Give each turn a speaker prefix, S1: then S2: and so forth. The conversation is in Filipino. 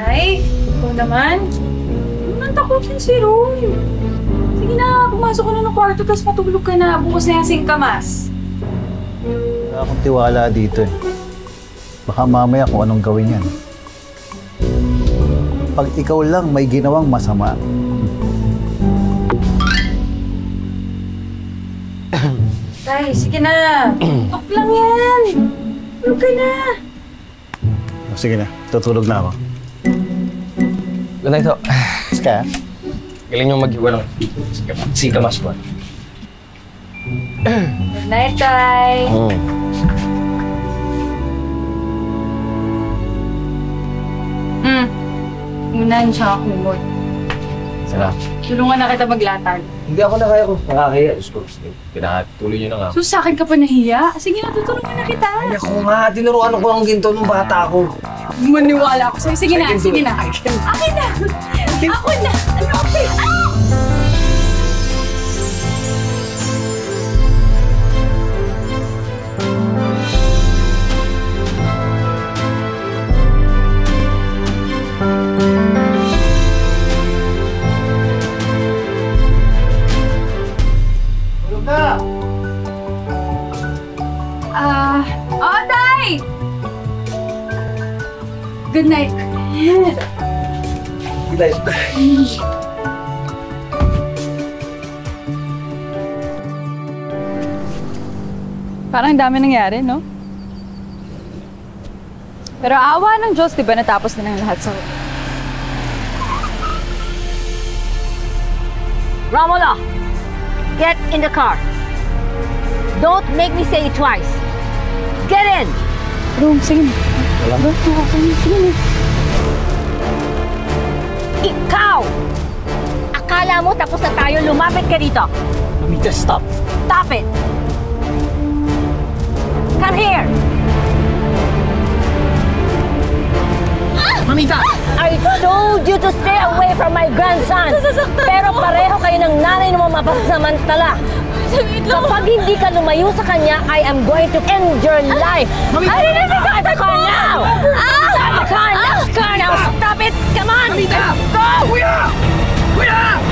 S1: Ay, ikaw naman. Huwag takutin si Ron. Sige na, pumasok ka na ng kwarto tapos matulog ka na. Bukas na yung singkamas.
S2: Wala akong tiwala dito eh. Baka mamaya kung anong gawin yan. Pag ikaw lang may ginawang masama.
S1: Tay, sige na. Tok lang yan. Tulog ka na.
S2: Sige na, tutulog na ako.
S3: Good night, ho.
S2: Ska?
S3: Galing yung mag-iwa ng singkamas ko.
S1: Good night, Tay. Unahan siya kumot.
S3: Salamat.
S1: Tulungan na kita maglatag.
S3: Hindi ako na kaya ko. Nakakaya. Diyos ko. Pinatuloy niyo na nga.
S1: So sa akin ka pa nahiya? Sige na, tutulungan na kita.
S3: Ay, ako nga. Tinuruan ko ang ginto nung bata ako.
S1: Maniwala ako sa'yo. Sige na, sige na. Akin na! Ako na! Ano ako? Tay! Good night.
S3: Good night.
S4: Parang dami nangyari, no? Pero awa ng Diyos, di ba natapos na ng lahat sa...
S5: Romulo, get in the car. Don't make me say it twice. Get in!
S4: Rom, sige na.
S2: Wala.
S4: Sige na.
S5: Ikaw! Akala mo tapos na tayo, lumapit ka dito.
S3: Mamita, stop.
S5: Stop it! Come here!
S3: Mamita!
S5: I told you to stay away from my grandson! Pero pareho kayo ng nanay mo mapasamantala. Kapag hindi ka lumayo sa kanya, I am going to end your life! Ay, stop the car now! Stop the car now! Stop it! Come on!
S3: Mamita! Go! Kuya! Kuya!